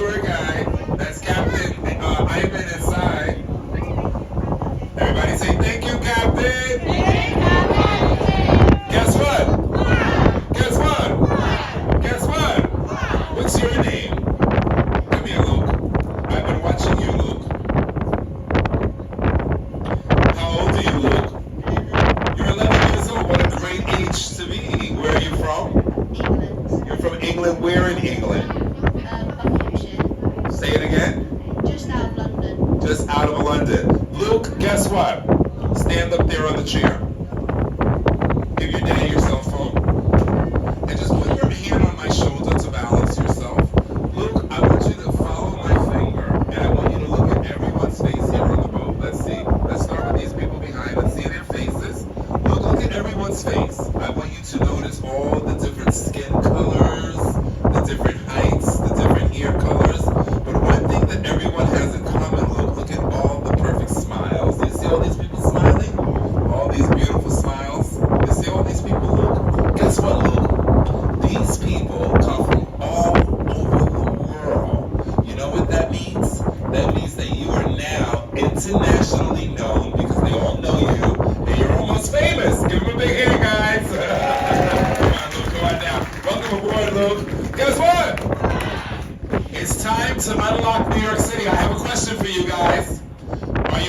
tour guide. That's Captain Ivan inside. Everybody say thank you, Captain. Guess what? Guess what? Guess what? What's your name? Come here, Luke. I've been watching you, Luke. How old are you, Luke? You're 11 years old. What a great age to be. Where are you from? England. You're from England. Where in England? Buckinghamshire. Say it again. Just out of London. Just out of London. Luke, guess what? Stand up there on the chair. Give your daddy your cell phone. And just put your hand on my shoulder to balance yourself. Luke, I want you to follow my finger. And I want you to look at everyone's face here on the boat. Let's see. Let's start with these people behind. Let's see their faces. Luke, look at everyone's face. I want you to notice all the different skin colors, the different heights, the different hair colors. But one thing that everyone has in common, look at all the perfect smiles. Do you see all these people smiling? All these beautiful smiles. You see all these people, Luke? Guess what, Luke? These people come from all over the world. You know what that means? That means that you are now internationally known because they all know you and you're almost famous. Give them a big hand, guys. Come on, Luke, come on down. Welcome aboard, Luke. Guess what? It's time to unlock New York City. I have a question for you guys. Are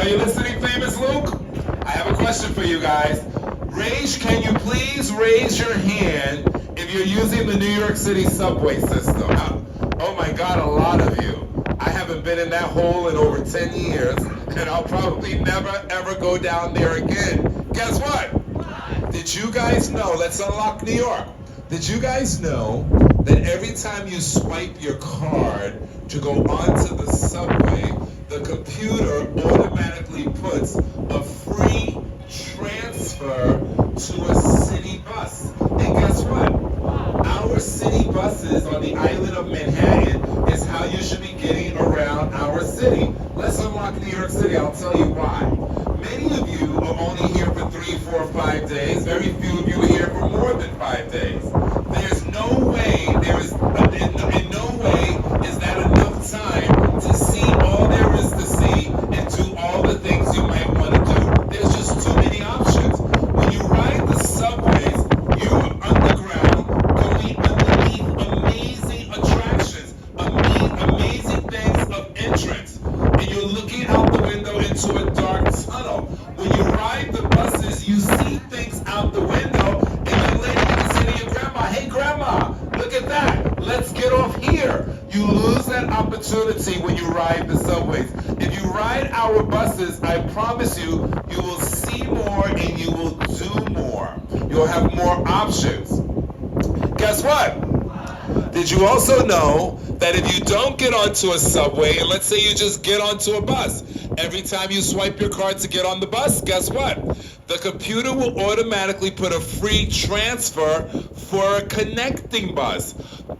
you listening, famous Luke? I have a question for you guys. Can you please raise your hand if you're using the New York City subway system? Oh my God, a lot of you. I haven't been in that hole in over 10 years, and I'll probably never ever go down there again. Guess what? Did you guys know, let's unlock New York. Did you guys know that every time you swipe your card to go onto the subway, the computer automatically puts a free transfer to a city bus? And guess what? Our city buses on the island of Manhattan is how you should be getting around our city. Let's unlock New York City. I'll tell you why. Many of you are only here for 3, 4, 5 days. Very few of you are here for more than 5 days. There's no way, in no way is that enough time to see all there is to see and do all the things you might want to do. There's just too many options. When you ride the subways, you're underground, going underneath amazing attractions, amazing things of entrance. And you're looking out the window into a dark tunnel. When you ride the buses, you see things out the window, and your lady can say to your grandma, "Hey grandma, look at that. Let's get off here." You lose that opportunity when you ride the subways. If you ride our buses, I promise you, you will see more and you will do more. You'll have more options. Guess what? Did you also know that if you don't get onto a subway, and let's say you just get onto a bus, every time you swipe your card to get on the bus, guess what? The computer will automatically put a free transfer for a connecting bus.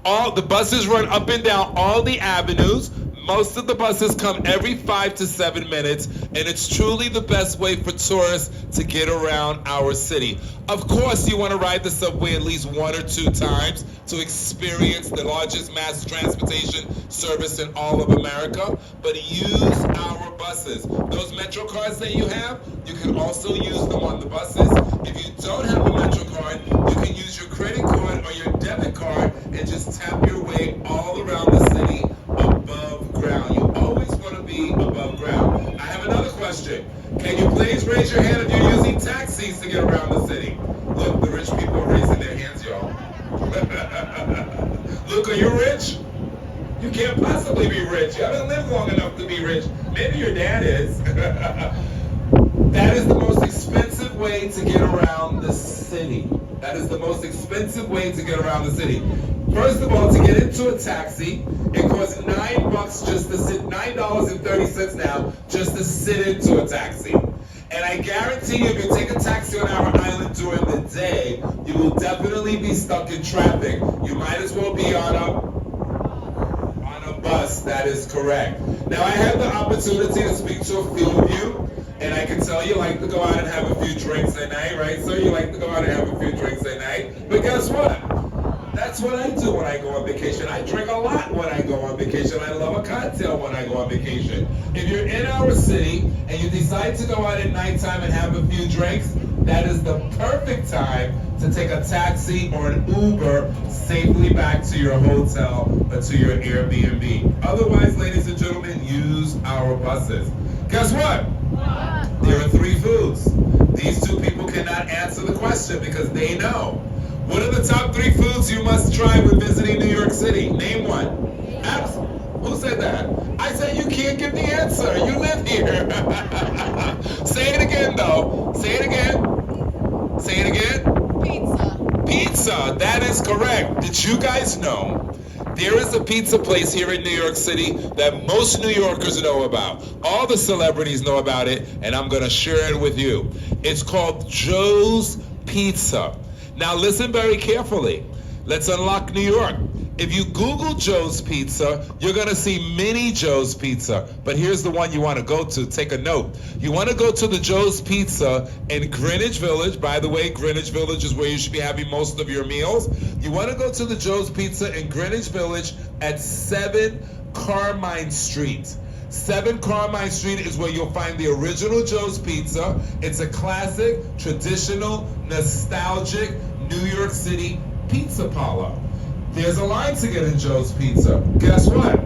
All the buses run up and down all the avenues. Most of the buses come every 5 to 7 minutes, and it's truly the best way for tourists to get around our city. Of course, you want to ride the subway at least 1 or 2 times to experience the largest mass transportation service in all of America, but use our buses. Those Metro cards that you have, you can also use them on the buses. If you don't have a Metro card, you can use your credit card or your debit card and just tap your way all around the city above ground. You always want to be above ground. I have another question. Can you please raise your hand if you're using taxis to get around the city? Look, the rich people are raising their hands, y'all. Look, are you rich? You can't possibly be rich. You haven't lived long enough to be rich. Maybe your dad is. That is the most expensive way to get around the city. That is the most expensive way to get around the city. First of all, to get into a taxi, it costs $9 just to sit, $9.30 now, just to sit into a taxi. And I guarantee you, if you take a taxi on our island during the day, you will definitely be stuck in traffic. You might as well be on a bus. That is correct. Now, I had the opportunity to speak to a few of you, and I can tell you like to go out and have a few drinks at night, right? So you like to go out and have a few drinks at night. But guess what? That's That's what I do when I go on vacation. I drink a lot when I go on vacation. I love a cocktail when I go on vacation. If you're in our city and you decide to go out at nighttime and have a few drinks, that is the perfect time to take a taxi or an Uber safely back to your hotel or to your Airbnb. Otherwise, ladies and gentlemen, use our buses. Guess what? There are 3 foods. These 2 people cannot answer the question because they know. What are the top 3 foods you must try when visiting New York City? Name one. Who said that? I said you can't give the answer. You live here. Say it again, though. Say it again. Say it again. Pizza. Pizza. That is correct. Did you guys know there is a pizza place here in New York City that most New Yorkers know about? All the celebrities know about it, and I'm going to share it with you. It's called Joe's Pizza. Now listen very carefully. Let's unlock New York. If you Google Joe's Pizza, you're going to see mini Joe's Pizza. But here's the one you want to go to. Take a note. You want to go to the Joe's Pizza in Greenwich Village. By the way, Greenwich Village is where you should be having most of your meals. You want to go to the Joe's Pizza in Greenwich Village at 7 Carmine Street. 7 Carmine Street is where you'll find the original Joe's Pizza. It's a classic, traditional, nostalgic New York City pizza parlor. There's a line to get in Joe's Pizza. Guess what?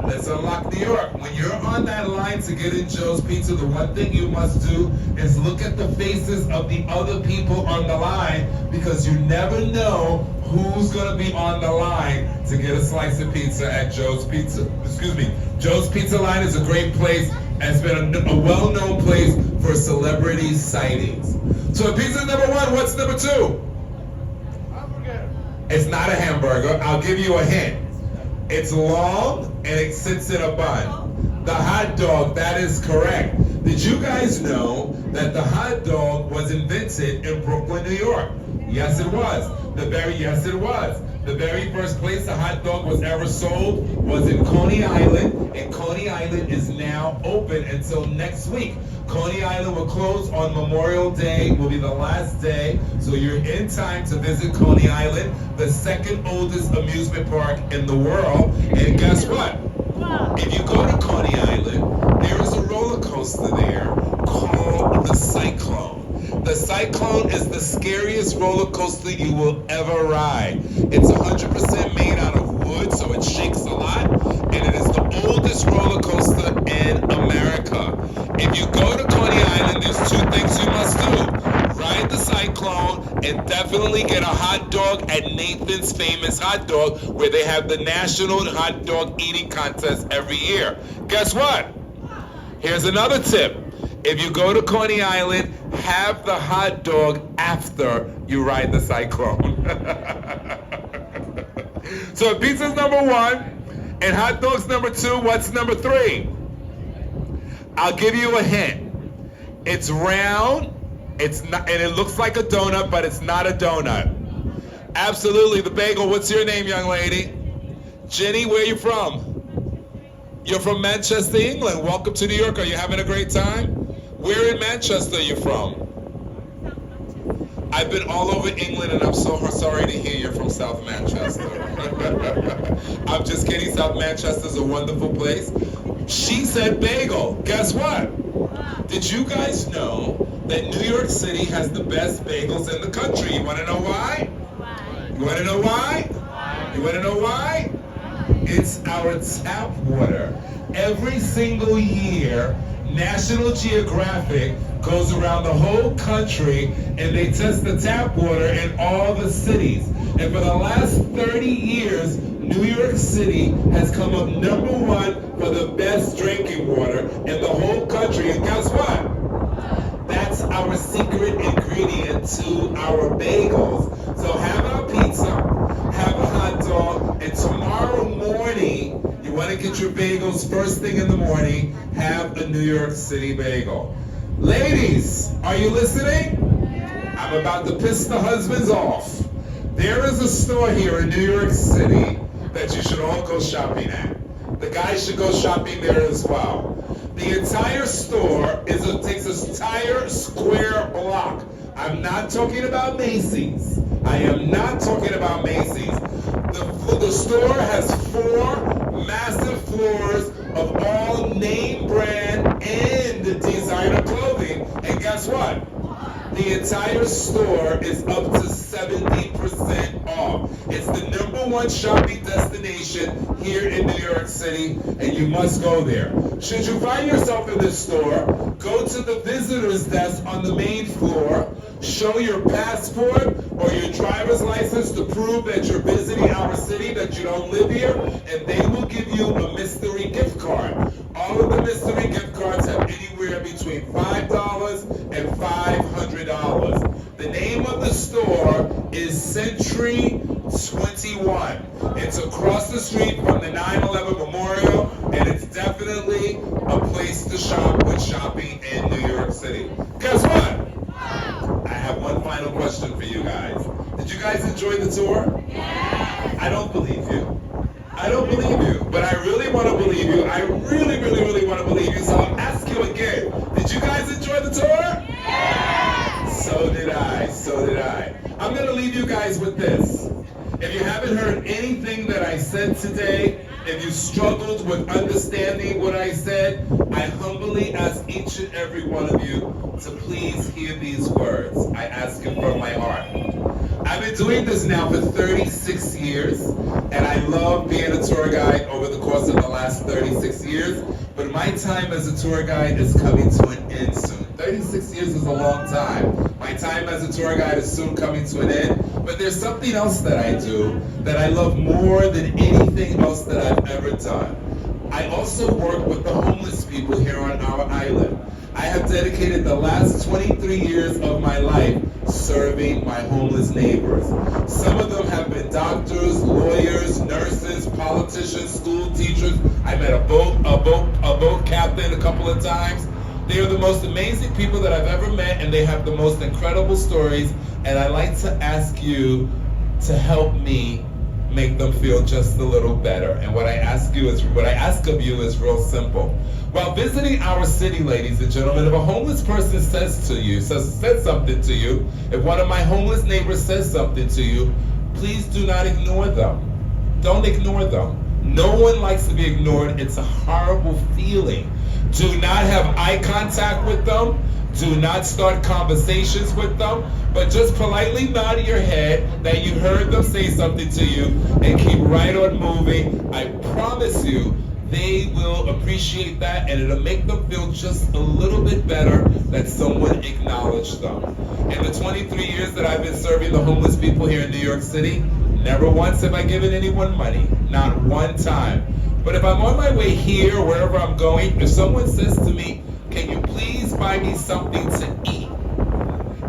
Let's unlock New York. When you're on that line to get in Joe's Pizza, the one thing you must do is look at the faces of the other people on the line, because you never know who's going to be on the line to get a slice of pizza at Joe's Pizza. Excuse me. Joe's Pizza line is a great place and it's been a well-known place for celebrity sightings. So pizza number 1, what's number 2? It's not a hamburger. I'll give you a hint. It's long and it sits in a bun. The hot dog, that is correct. Did you guys know that the hot dog was invented in Brooklyn, New York? Yes, it was. Yes, it was. The very first place a hot dog was ever sold was in Coney Island, and Coney Island is now open until next week. Coney Island will close on Memorial Day, will be the last day, so you're in time to visit Coney Island, the 2nd oldest amusement park in the world. And guess what? If you go to Coney Island, there is a roller coaster there called the Cyclone. The Cyclone is the scariest roller coaster you will ever ride. It's 100% made out of wood, so it shakes a lot, and it is the oldest roller coaster in America. If you go to Coney Island, there's 2 things you must do. Ride the Cyclone and definitely get a hot dog at Nathan's Famous Hot Dog, where they have the National Hot Dog Eating Contest every year. Guess what? Here's another tip. If you go to Coney Island, have the hot dog after you ride the Cyclone. So pizza's number 1 and hot dog's number 2. What's number 3? I'll give you a hint. It's round, it's not, and it looks like a donut, but it's not a donut. Absolutely, the bagel. What's your name, young lady? Jenny, where are you from? You're from Manchester, England. Welcome to New York. Are you having a great time? Where in Manchester are you from? I've been all over England, and I'm so sorry to hear you're from South Manchester. I'm just kidding. South Manchester's a wonderful place. She said bagel. Guess what? Did you guys know that New York City has the best bagels in the country? You want to know why? You want to know why? You want to know why? It's our tap water. Every single year, National Geographic goes around the whole country and they test the tap water in all the cities. And for the last 30 years, New York City has come up number 1 for the best drinking water in the whole country. And guess what? That's our secret ingredient to our bagels. So have our pizza, have a hot dog, and tomorrow morning, you want to get your bagels first thing in the morning, have a New York City bagel. Ladies, are you listening? I'm about to piss the husbands off. There is a store here in New York City that you should all go shopping at. The guys should go shopping there as well. The entire store takes an entire square block. I'm not talking about Macy's. I am not talking about Macy's. The store has 4 massive floors of all name brand and designer clothing. And guess what? The entire store is up to 70% off. It's the #1 shopping destination here in New York City, and you must go there. Should you find yourself in this store, go to the visitor's desk on the main floor, show your passport or your driver's license to prove that you're visiting our city, that you don't live here, and they will give you a mystery gift card. All of the mystery gift cards have anywhere between $5 and $500. The name of the store is Century 21. It's across the street from the 9/11 Memorial, and it's definitely a place to shop when shopping in New York City. Guess what? I have one final question for you guys. Did you guys enjoy the tour? Yes. I don't believe you. I don't believe you, but I really want to believe you. I really, really, really want to believe you, so I'll ask you again. Did you guys enjoy the tour? Yes. So did I, so did I. I'm going to leave you guys with this. If you haven't heard anything that I said today, if you struggled with understanding what I said, I humbly ask each and every one of you to please hear these words. I ask it from my heart. I've been doing this now for 36 years, and I love being a tour guide over the course of the last 36 years, but my time as a tour guide is coming to an end soon. 36 years is a long time. My time as a tour guide is soon coming to an end, but there's something else that I do that I love more than anything else that I've ever done. I also work with the homeless people here on our island. I have dedicated the last 23 years of my life serving my homeless neighbors. Some of them have been doctors, lawyers, nurses, politicians, school teachers. I met a boat captain a couple of times. They are the most amazing people that I've ever met, and they have the most incredible stories, and I like to ask you to help me make them feel just a little better. And what I ask of you is real simple. While visiting our city, ladies and gentlemen, if a homeless person says something to you, if one of my homeless neighbors says something to you, please do not ignore them. Don't ignore them. No one likes to be ignored. It's a horrible feeling. Do not have eye contact with them. Do not start conversations with them, but just politely nod your head that you heard them say something to you and keep right on moving. I promise you, they will appreciate that, and it'll make them feel just a little bit better that someone acknowledged them. In the 23 years that I've been serving the homeless people here in New York City, never once have I given anyone money, not one time. But if I'm on my way here, wherever I'm going, if someone says to me, "Can you please buy me something to eat?"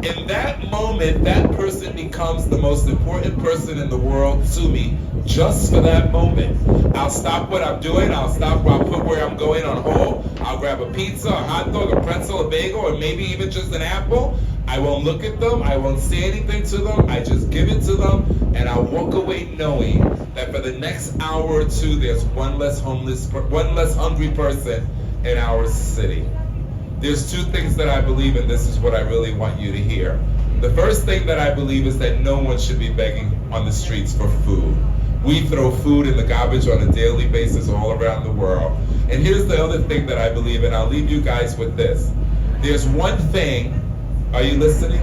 In that moment, that person becomes the most important person in the world to me, just for that moment. I'll stop what I'm doing, I'll put where I'm going on hold, I'll grab a pizza, a hot dog, a pretzel, a bagel, or maybe even just an apple. I won't look at them, I won't say anything to them, I just give it to them, and I'll walk away knowing that for the next hour or two, there's one less hungry person in our city. There's 2 things that I believe, and this is what I really want you to hear. The first thing that I believe is that no one should be begging on the streets for food. We throw food in the garbage on a daily basis all around the world. And here's the other thing that I believe, and I'll leave you guys with this. There's one thing, are you listening?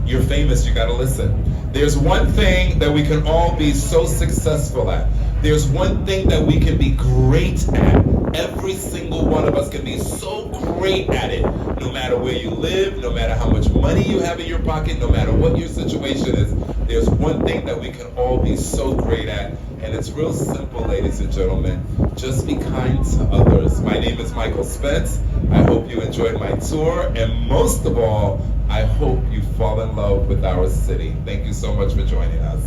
You're famous, you gotta listen. There's one thing that we can all be so successful at. There's one thing that we can be great at. Every single one of us can be so great at it. No matter where you live, no matter how much money you have in your pocket, no matter what your situation is, there's one thing that we can all be so great at. And it's real simple, ladies and gentlemen. Just be kind to others. My name is Michael Spence. I hope you enjoyed my tour. And most of all, I hope you fall in love with our city. Thank you so much for joining us.